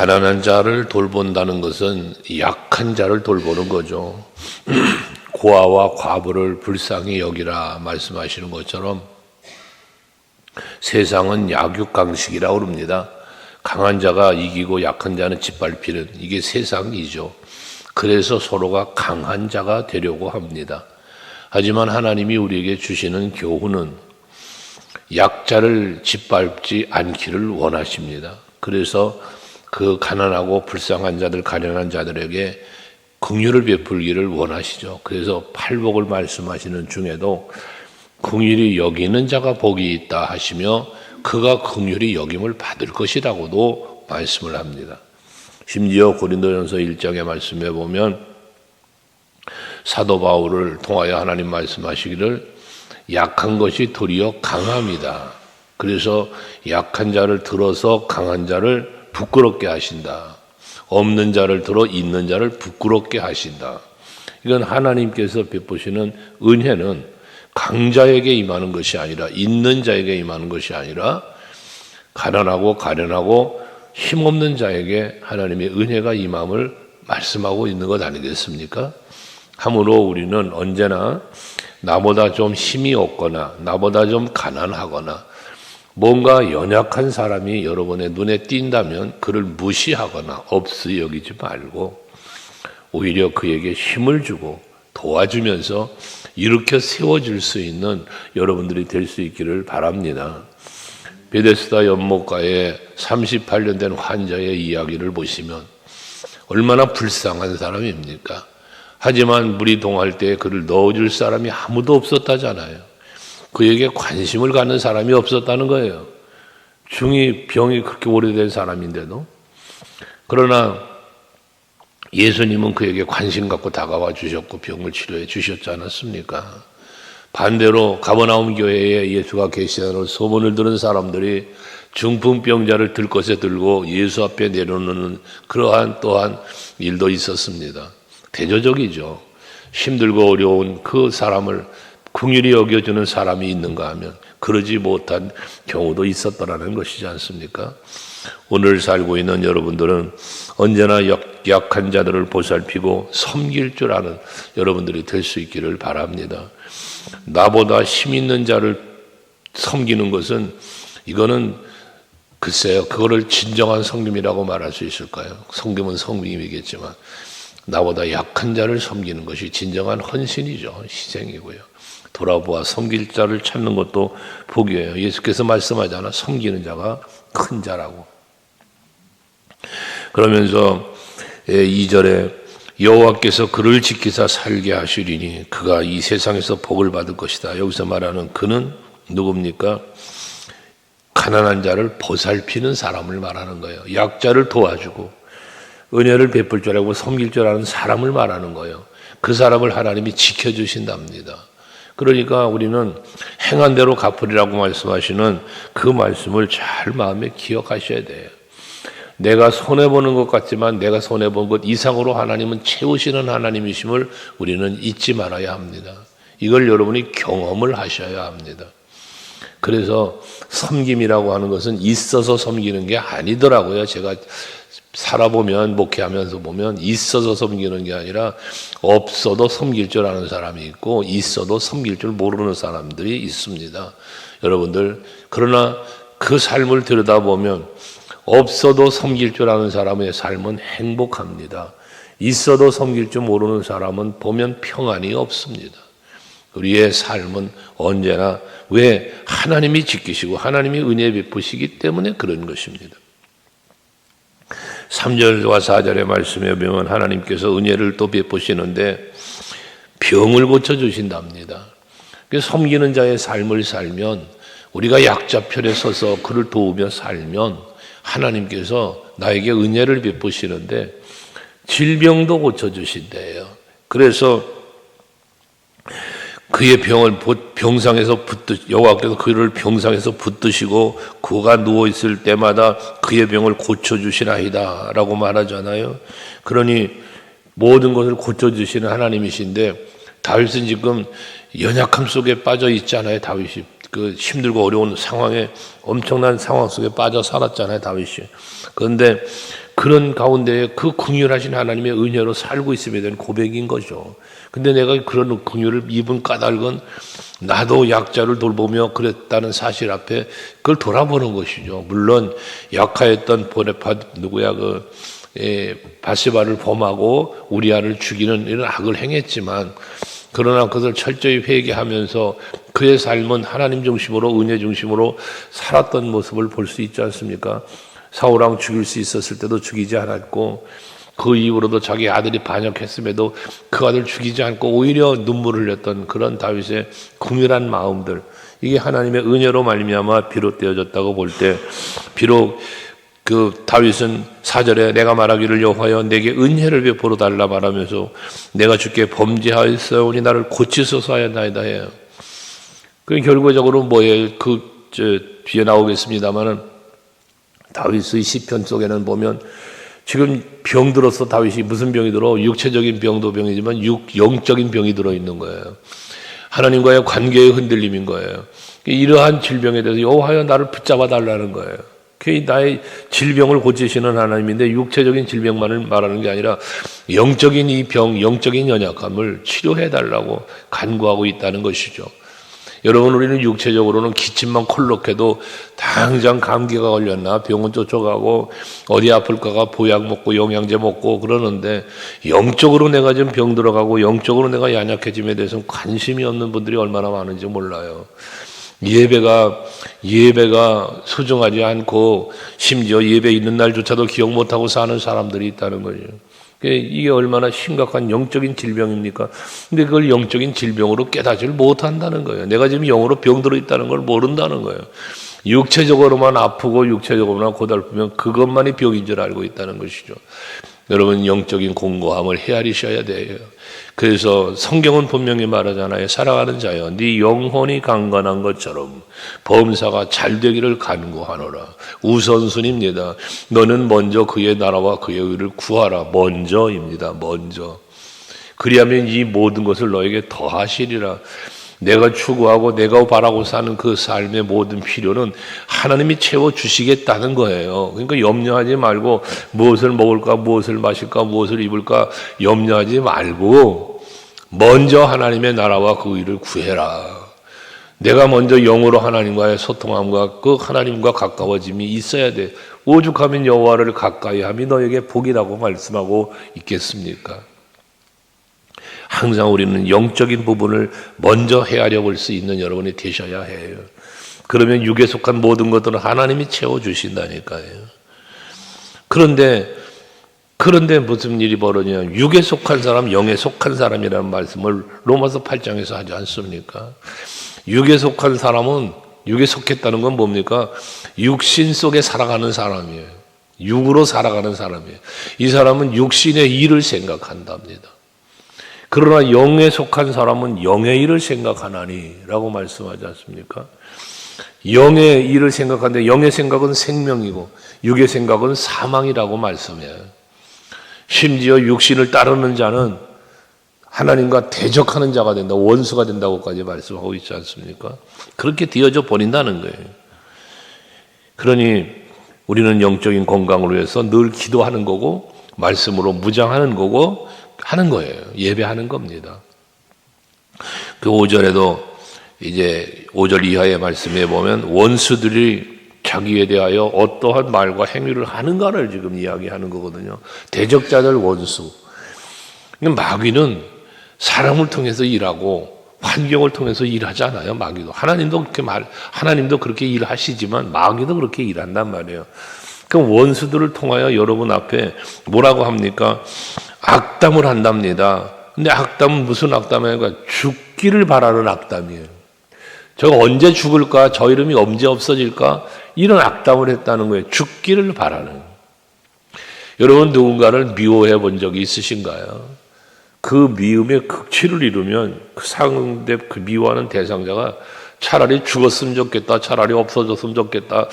가난한 자를 돌본다는 것은 약한 자를 돌보는 거죠. 고아와 과부를 불쌍히 여기라 말씀하시는 것처럼 세상은 약육강식이라고 그럽니다. 강한 자가 이기고 약한 자는 짓밟히는, 이게 세상이죠. 그래서 서로가 강한 자가 되려고 합니다. 하지만 하나님이 우리에게 주시는 교훈은 약자를 짓밟지 않기를 원하십니다. 그래서 그 가난하고 불쌍한 자들, 가련한 자들에게 긍휼을 베풀기를 원하시죠. 그래서 팔복을 말씀하시는 중에도 긍휼히 여기는 자가 복이 있다 하시며 그가 긍휼히 여김을 받을 것이라고도 말씀을 합니다. 심지어 고린도전서 1장의 말씀에 보면 사도 바울을 통하여 하나님 말씀하시기를 약한 것이 도리어 강함이다. 그래서 약한 자를 들어서 강한 자를 부끄럽게 하신다. 없는 자를 들어 있는 자를 부끄럽게 하신다. 이건 하나님께서 베푸시는 은혜는 강자에게 임하는 것이 아니라, 있는 자에게 임하는 것이 아니라 가난하고 가련하고 힘없는 자에게 하나님의 은혜가 임함을 말씀하고 있는 것 아니겠습니까? 함으로 우리는 언제나 나보다 좀 힘이 없거나 나보다 좀 가난하거나 뭔가 연약한 사람이 여러분의 눈에 띈다면 그를 무시하거나 없이 여기지 말고 오히려 그에게 힘을 주고 도와주면서 일으켜 세워줄 수 있는 여러분들이 될 수 있기를 바랍니다. 베데스다 연못가에 38년 된 환자의 이야기를 보시면 얼마나 불쌍한 사람입니까? 하지만 물이 동할 때 그를 넣어줄 사람이 아무도 없었다잖아요. 그에게 관심을 갖는 사람이 없었다는 거예요. 병이 그렇게 오래된 사람인데도. 그러나 예수님은 그에게 관심 갖고 다가와 주셨고 병을 치료해 주셨지 않았습니까? 반대로 가버나움 교회에 예수가 계시다는 소문을 들은 사람들이 중풍병자를 들것에 들고 예수 앞에 내려놓는 그러한 또한 일도 있었습니다. 대조적이죠. 힘들고 어려운 그 사람을 긍휼히 여겨주는 사람이 있는가 하면 그러지 못한 경우도 있었더라는 것이지 않습니까? 오늘 살고 있는 여러분들은 언제나 약한 자들을 보살피고 섬길 줄 아는 여러분들이 될 수 있기를 바랍니다. 나보다 힘 있는 자를 섬기는 것은 이거는 글쎄요, 그거를 진정한 섬김이라고 말할 수 있을까요? 섬김은 섬김이겠지만 나보다 약한 자를 섬기는 것이 진정한 헌신이죠. 희생이고요. 돌아보아 섬길 자를 찾는 것도 복이에요. 예수께서 말씀하잖아. 섬기는 자가 큰 자라고. 그러면서 2절에 여호와께서 그를 지키사 살게 하시리니 그가 이 세상에서 복을 받을 것이다. 여기서 말하는 그는 누굽니까? 가난한 자를 보살피는 사람을 말하는 거예요. 약자를 도와주고 은혜를 베풀 줄 알고 섬길 줄 아는 사람을 말하는 거예요. 그 사람을 하나님이 지켜주신답니다. 그러니까 우리는 행한 대로 갚으리라고 말씀하시는 그 말씀을 잘 마음에 기억하셔야 돼요. 내가 손해보는 것 같지만 내가 손해본 것 이상으로 하나님은 채우시는 하나님이심을 우리는 잊지 말아야 합니다. 이걸 여러분이 경험을 하셔야 합니다. 그래서 섬김이라고 하는 것은 있어서 섬기는 게 아니더라고요. 제가 살아보면, 목회하면서 보면 있어서 섬기는 게 아니라 없어도 섬길 줄 아는 사람이 있고 있어도 섬길 줄 모르는 사람들이 있습니다. 여러분들, 그러나 그 삶을 들여다보면 없어도 섬길 줄 아는 사람의 삶은 행복합니다. 있어도 섬길 줄 모르는 사람은 보면 평안이 없습니다. 우리의 삶은 언제나 왜 하나님이 지키시고 하나님이 은혜 베푸시기 때문에 그런 것입니다. 3절과 4절의 말씀에 보면 하나님께서 은혜를 또 베푸시는데 병을 고쳐주신답니다. 섬기는 자의 삶을 살면, 우리가 약자 편에 서서 그를 도우며 살면 하나님께서 나에게 은혜를 베푸시는데 질병도 고쳐주신대요. 그래서 그의 병상에서 여호와께서 그를 병상에서 붙드시고 그가 누워있을 때마다 그의 병을 고쳐주시나이다 라고 말하잖아요. 그러니 모든 것을 고쳐주시는 하나님이신데 다윗은 지금 연약함 속에 빠져 있잖아요. 다윗이 그 힘들고 어려운 상황에, 엄청난 상황 속에 빠져 살았잖아요. 다윗이. 그런데 그런 가운데 그 긍휼하신 하나님의 은혜로 살고 있음에 대한 고백인 거죠. 근데 내가 그런 긍휼을 입은 까닭은 나도 약자를 돌보며 그랬다는 사실 앞에 그걸 돌아보는 것이죠. 물론 약하였던 바세바를 범하고 우리아를 죽이는 이런 악을 행했지만, 그러나 그것을 철저히 회개하면서 그의 삶은 하나님 중심으로, 은혜 중심으로 살았던 모습을 볼 수 있지 않습니까? 사울왕 죽일 수 있었을 때도 죽이지 않았고, 그 이후로도 자기 아들이 반역했음에도 그 아들 죽이지 않고 오히려 눈물을 흘렸던 그런 다윗의 긍휼한 마음들, 이게 하나님의 은혜로 말미암아 비롯되어졌다고 볼 때, 비록 그 다윗은 4절에 내가 말하기를 여호와여 내게 은혜를 베풀어 달라 말하면서 내가 주께 범죄하였사오니 나를 고치소서 하였나이다 해요. 그 결과적으로 뭐예요? 뒤에 나오겠습니다만은 다윗의 시편 속에는 보면 지금 병들어서 다윗이 무슨 병이 들어? 육체적인 병도 병이지만 영적인 병이 들어있는 거예요. 하나님과의 관계의 흔들림인 거예요. 이러한 질병에 대해서 여호와여 나를 붙잡아 달라는 거예요. 그게 나의 질병을 고치시는 하나님인데 육체적인 질병만을 말하는 게 아니라 영적인 이 병, 영적인 연약함을 치료해 달라고 간구하고 있다는 것이죠. 여러분, 우리는 육체적으로는 기침만 콜록해도 당장 감기가 걸렸나 병원 쫓아가고 어디 아플까가 보약 먹고 영양제 먹고 그러는데, 영적으로 내가 지금 병 들어가고 영적으로 내가 연약해짐에 대해서는 관심이 없는 분들이 얼마나 많은지 몰라요. 예배가 소중하지 않고 심지어 예배 있는 날조차도 기억 못하고 사는 사람들이 있다는 거죠. 이게 얼마나 심각한 영적인 질병입니까? 근데 그걸 영적인 질병으로 깨닫지를 못한다는 거예요. 내가 지금 영으로 병들어 있다는 걸 모른다는 거예요. 육체적으로만 아프고 육체적으로만 고달프면 그것만이 병인 줄 알고 있다는 것이죠. 여러분, 영적인 공고함을 헤아리셔야 돼요. 그래서 성경은 분명히 말하잖아요. 살아가는 자여, 네 영혼이 강건한 것처럼 범사가 잘 되기를 간구하노라. 우선순위입니다. 너는 먼저 그의 나라와 그의 의를 구하라. 먼저입니다. 먼저. 그리하면 이 모든 것을 너에게 더하시리라. 내가 추구하고 내가 바라고 사는 그 삶의 모든 필요는 하나님이 채워주시겠다는 거예요. 그러니까 염려하지 말고 무엇을 먹을까, 무엇을 마실까, 무엇을 입을까 염려하지 말고 먼저 하나님의 나라와 그 의를 구해라. 내가 먼저 영으로 하나님과의 소통함과 그 하나님과 가까워짐이 있어야 돼. 오죽하면 여호와를 가까이함이 너에게 복이라고 말씀하고 있겠습니까? 항상 우리는 영적인 부분을 먼저 헤아려 볼 수 있는 여러분이 되셔야 해요. 그러면 육에 속한 모든 것들은 하나님이 채워주신다니까요. 그런데 무슨 일이 벌어지냐? 육에 속한 사람, 영에 속한 사람이라는 말씀을 로마서 8장에서 하지 않습니까? 육에 속한 사람은, 육에 속했다는 건 뭡니까? 육신 속에 살아가는 사람이에요. 육으로 살아가는 사람이에요. 이 사람은 육신의 일을 생각한답니다. 그러나 영에 속한 사람은 영의 일을 생각하나니 라고 말씀하지 않습니까? 영의 일을 생각하는데 영의 생각은 생명이고 육의 생각은 사망이라고 말씀해요. 심지어 육신을 따르는 자는 하나님과 대적하는 자가 된다, 원수가 된다고까지 말씀하고 있지 않습니까? 그렇게 되어져 버린다는 거예요. 그러니 우리는 영적인 건강을 위해서 늘 기도하는 거고 말씀으로 무장하는 거고 하는 거예요. 예배하는 겁니다. 그 5절에도 이제 5절 이하의 말씀에 보면 원수들이 자기에 대하여 어떠한 말과 행위를 하는가를 지금 이야기하는 거거든요. 대적자들 원수. 마귀는 사람을 통해서 일하고 환경을 통해서 일하지 않아요. 마귀도 하나님도 그렇게 일하시지만 마귀도 그렇게 일한단 말이에요. 그 원수들을 통하여 여러분 앞에 뭐라고 합니까? 악담을 한답니다. 근데 악담은 무슨 악담이에요? 죽기를 바라는 악담이에요. 저가 언제 죽을까? 저 이름이 언제 없어질까? 이런 악담을 했다는 거예요. 죽기를 바라는. 여러분, 누군가를 미워해 본 적이 있으신가요? 그 미움의 극치를 이루면 그 미워하는 대상자가 차라리 죽었으면 좋겠다, 차라리 없어졌으면 좋겠다,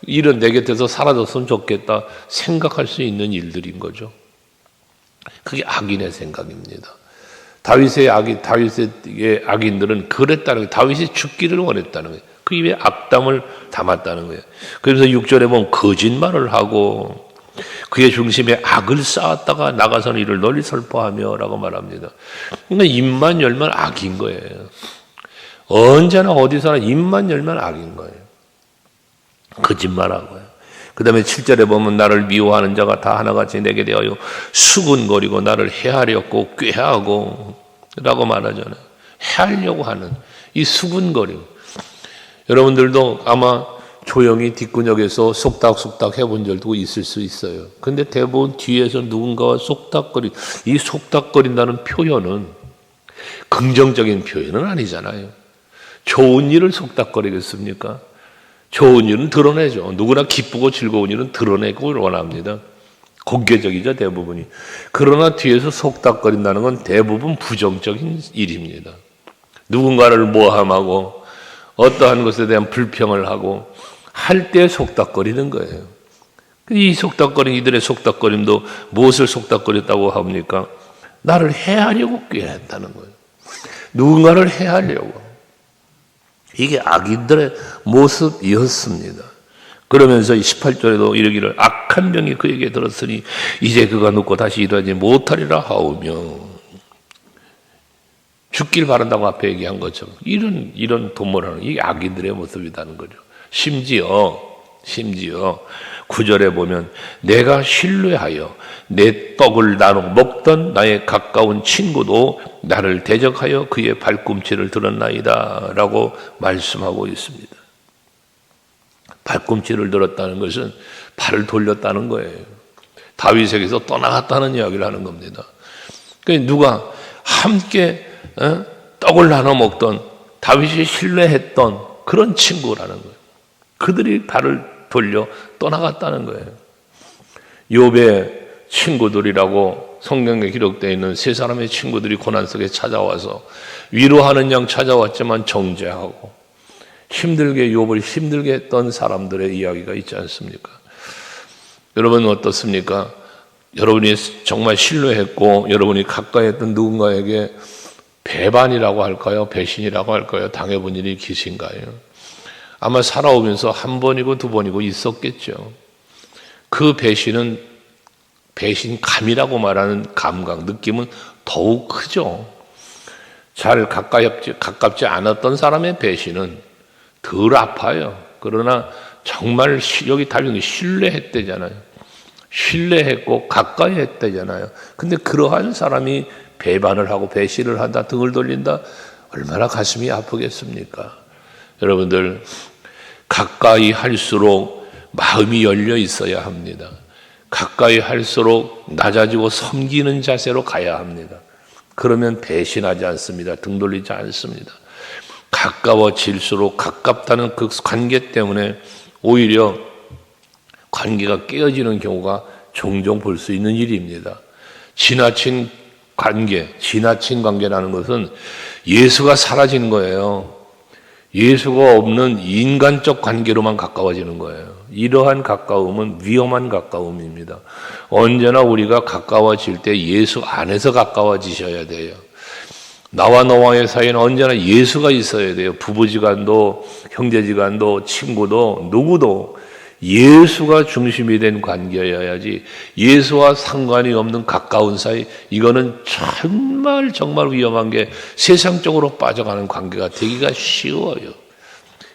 이런 내 곁에서 사라졌으면 좋겠다 생각할 수 있는 일들인 거죠. 그게 악인의 생각입니다. 다윗의 악인들은 그랬다는 거예요. 다윗이 죽기를 원했다는 거예요. 그 입에 악담을 담았다는 거예요. 그래서 6절에 보면 거짓말을 하고 그의 중심에 악을 쌓았다가 나가서는 이를 널리 설포하며 라고 말합니다. 그러니까 입만 열면 악인 거예요. 언제나 어디서나 입만 열면 악인 거예요. 거짓말하고요. 그 다음에 7절에 보면 나를 미워하는 자가 다 하나같이 내게 대하여 수군거리고 나를 해하려고 꾀하고 라고 말하잖아요. 해하려고 하는 이 수군거림. 여러분들도 아마 조용히 뒷구녕에서 속닥속닥 해본 적도 있을 수 있어요. 근데 대부분 뒤에서 누군가와 이 속닥거린다는 표현은 긍정적인 표현은 아니잖아요. 좋은 일을 속닥거리겠습니까? 좋은 일은 드러내죠. 누구나 기쁘고 즐거운 일은 드러내고 원합니다. 공개적이죠, 대부분이. 그러나 뒤에서 속닥거린다는 건 대부분 부정적인 일입니다. 누군가를 모함하고 어떠한 것에 대한 불평을 하고 할 때 속닥거리는 거예요. 이 속닥거림, 이들의 속닥거림도 무엇을 속닥거렸다고 합니까? 나를 해하려고 꾀했다는 거예요. 누군가를 해하려고. 이게 악인들의 모습이었습니다. 그러면서 18절에도 이르기를 악한 병이 그에게 들었으니 이제 그가 눕고 다시 일어나지 못하리라 하오며, 죽길 바란다고 앞에 얘기한 것처럼 이런 도모라는 이게 악인들의 모습이라는 거죠. 심지어 9절에 보면 내가 신뢰하여 내 떡을 나눠 먹던 나의 가까운 친구도 나를 대적하여 그의 발꿈치를 들었나이다 라고 말씀하고 있습니다. 발꿈치를 들었다는 것은 발을 돌렸다는 거예요. 다윗에게서 떠나갔다는 이야기를 하는 겁니다. 그러니까 누가 함께 떡을 나눠 먹던, 다윗이 신뢰했던 그런 친구라는 거예요. 그들이 발을 돌려 떠나갔다는 거예요. 욥의 친구들이라고 성경에 기록되어 있는 세 사람의 친구들이 고난 속에 찾아와서 위로하는 양 찾아왔지만 정죄하고 욥을 힘들게 했던 사람들의 이야기가 있지 않습니까? 여러분은 어떻습니까? 여러분이 정말 신뢰했고 여러분이 가까이 했던 누군가에게 배반이라고 할까요? 배신이라고 할까요? 당해본 일이 계신가요? 아마 살아오면서 한 번이고 두 번이고 있었겠죠. 그 배신감이라고 말하는 감각, 느낌은 더욱 크죠. 잘 가깝지 않았던 사람의 배신은 덜 아파요. 그러나 정말 여기 달린 게 신뢰했대잖아요. 신뢰했고 가까이 했대잖아요. 근데 그러한 사람이 배반을 하고 배신을 한다, 등을 돌린다, 얼마나 가슴이 아프겠습니까? 여러분들, 가까이 할수록 마음이 열려 있어야 합니다. 가까이 할수록 낮아지고 섬기는 자세로 가야 합니다. 그러면 배신하지 않습니다. 등 돌리지 않습니다. 가까워질수록 가깝다는 그 관계 때문에 오히려 관계가 깨어지는 경우가 종종 볼 수 있는 일입니다. 지나친 관계라는 것은 예수가 사라지는 거예요. 예수가 없는 인간적 관계로만 가까워지는 거예요. 이러한 가까움은 위험한 가까움입니다. 언제나 우리가 가까워질 때 예수 안에서 가까워지셔야 돼요. 나와 너와의 사이에는 언제나 예수가 있어야 돼요. 부부지간도 형제지간도 친구도 누구도 예수가 중심이 된 관계여야지, 예수와 상관이 없는 가까운 사이, 이거는 정말 위험한 게 세상적으로 빠져가는 관계가 되기가 쉬워요.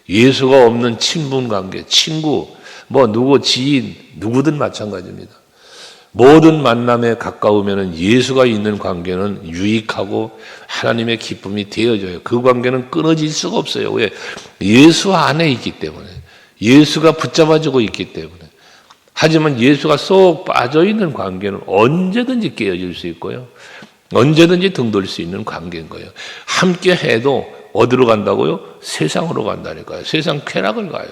예수가 없는 친분 관계, 친구, 누구 지인, 누구든 마찬가지입니다. 모든 만남에 가까우면 예수가 있는 관계는 유익하고 하나님의 기쁨이 되어져요. 그 관계는 끊어질 수가 없어요. 왜? 예수 안에 있기 때문에. 예수가 붙잡아주고 있기 때문에. 하지만 예수가 쏙 빠져있는 관계는 언제든지 깨어질 수 있고요. 언제든지 등 돌릴 수 있는 관계인 거예요. 함께 해도 어디로 간다고요? 세상으로 간다니까요. 세상 쾌락을 가요.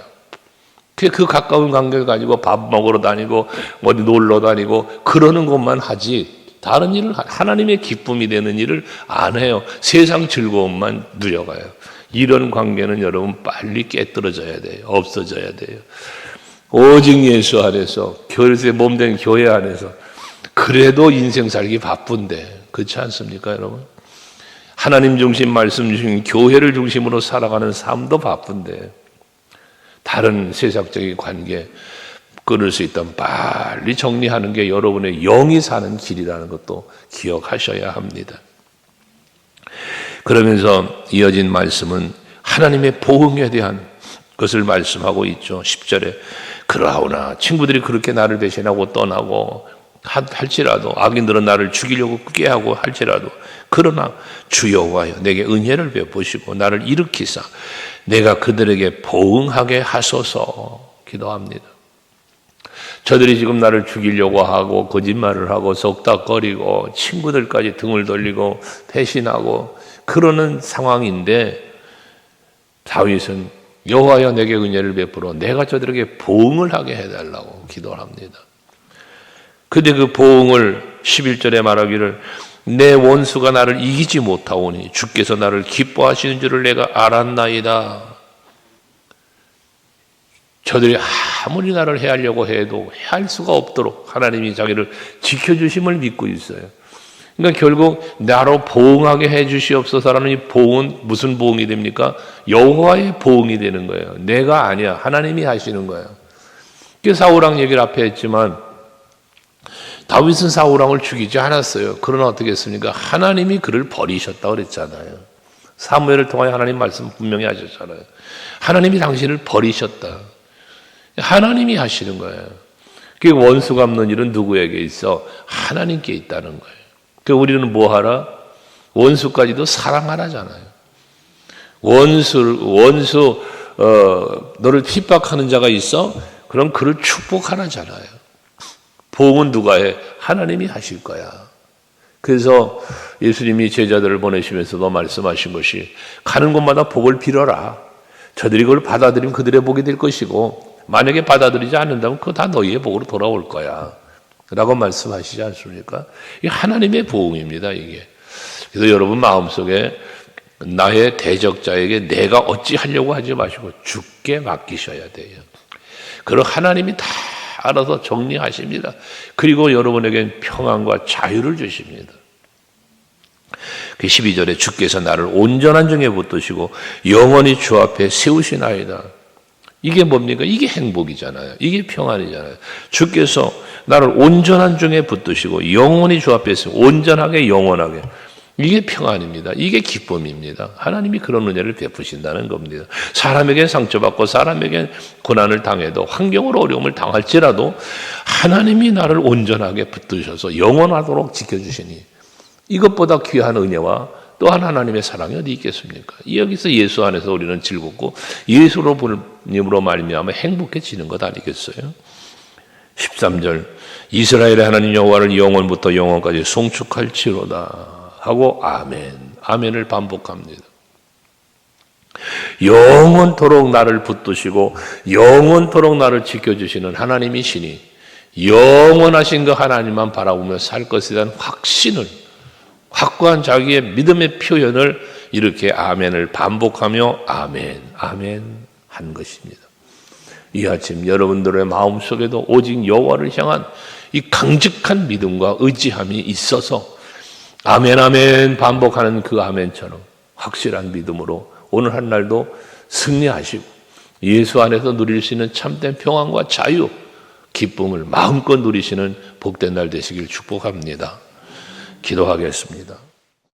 그 가까운 관계를 가지고 밥 먹으러 다니고 어디 놀러 다니고 그러는 것만 하지, 다른 일을, 하나님의 기쁨이 되는 일을 안 해요. 세상 즐거움만 누려가요. 이런 관계는 여러분 빨리 깨뜨려져야 돼요. 없어져야 돼요. 오직 예수 안에서, 그리스도의 몸된 교회 안에서. 그래도 인생 살기 바쁜데 그렇지 않습니까, 여러분? 하나님 중심, 말씀 중심, 교회를 중심으로 살아가는 삶도 바쁜데 다른 세상적인 관계, 끊을 수 있다면 빨리 정리하는 게 여러분의 영이 사는 길이라는 것도 기억하셔야 합니다. 그러면서 이어진 말씀은 하나님의 보응에 대한 것을 말씀하고 있죠. 10절에 그러하오나 친구들이 그렇게 나를 배신하고 떠나고 할지라도 악인들은 나를 죽이려고 꾀하고 할지라도 그러나 주 여호와여 내게 은혜를 베푸시고 나를 일으키사 내가 그들에게 보응하게 하소서 기도합니다. 저들이 지금 나를 죽이려고 하고 거짓말을 하고 속닥거리고 친구들까지 등을 돌리고 배신하고 그러는 상황인데 다윗은 여호와여 내게 은혜를 베풀어 내가 저들에게 보응을 하게 해달라고 기도를 합니다. 근데 그 보응을 11절에 말하기를 내 원수가 나를 이기지 못하오니 주께서 나를 기뻐하시는 줄을 내가 알았나이다. 저들이 아무리 나를 해하려고 해도 해할 수가 없도록 하나님이 자기를 지켜주심을 믿고 있어요. 그러니까 결국 나로 보응하게 해주시옵소서라는 이 보응은 무슨 보응이 됩니까? 여호와의 보응이 되는 거예요. 내가 아니야. 하나님이 하시는 거예요. 사울왕 얘기를 앞에 했지만 다윗은 사울왕을 죽이지 않았어요. 그러나 어떻게 했습니까? 하나님이 그를 버리셨다고 그랬잖아요. 사무엘을 통하여 하나님 말씀 분명히 하셨잖아요. 하나님이 당신을 버리셨다. 하나님이 하시는 거예요. 그 원수 갚는 일은 누구에게 있어? 하나님께 있다는 거예요. 그 우리는 뭐 하라? 원수까지도 사랑하라잖아요. 원수 너를 핍박하는 자가 있어? 그럼 그를 축복하라잖아요. 보응은 누가 해? 하나님이 하실 거야. 그래서 예수님이 제자들을 보내시면서도 말씀하신 것이 가는 곳마다 복을 빌어라. 저들이 그걸 받아들이면 그들의 복이 될 것이고 만약에 받아들이지 않는다면 그거 다 너희의 복으로 돌아올 거야. 라고 말씀하시지 않습니까? 이게 하나님의 보응입니다, 이게. 그래서 여러분 마음속에 나의 대적자에게 내가 어찌 하려고 하지 마시고 주께 맡기셔야 돼요. 그리고 하나님이 다 알아서 정리하십니다. 그리고 여러분에게 평안과 자유를 주십니다. 그 12절에 주께서 나를 온전한 중에 붙드시고 영원히 주 앞에 세우시나이다. 이게 뭡니까? 이게 행복이잖아요. 이게 평안이잖아요. 주께서 나를 온전한 중에 붙드시고 영원히 주 앞에 세우시고 온전하게 영원하게. 이게 평안입니다. 이게 기쁨입니다. 하나님이 그런 은혜를 베푸신다는 겁니다. 사람에게 상처받고 사람에게 고난을 당해도 환경으로 어려움을 당할지라도 하나님이 나를 온전하게 붙드셔서 영원하도록 지켜주시니 이것보다 귀한 은혜와 또한 하나님의 사랑이 어디 있겠습니까? 여기서 예수 안에서 우리는 즐겁고 예수로 부름으로 말미암아 행복해지는 것 아니겠어요? 13절 이스라엘의 하나님 여호와를 영원부터 영원까지 송축할지로다 하고 아멘을 반복합니다. 영원토록 나를 붙드시고 영원토록 나를 지켜주시는 하나님이시니 영원하신 그 하나님만 바라보며 살 것에 대한 확신을 확고한 자기의 믿음의 표현을 이렇게 아멘을 반복하며 아멘 한 것입니다. 이 아침 여러분들의 마음속에도 오직 여호와를 향한 이 강직한 믿음과 의지함이 있어서 아멘 반복하는 그 아멘처럼 확실한 믿음으로 오늘 한 날도 승리하시고 예수 안에서 누릴 수 있는 참된 평안과 자유, 기쁨을 마음껏 누리시는 복된 날 되시길 축복합니다. 기도하겠습니다.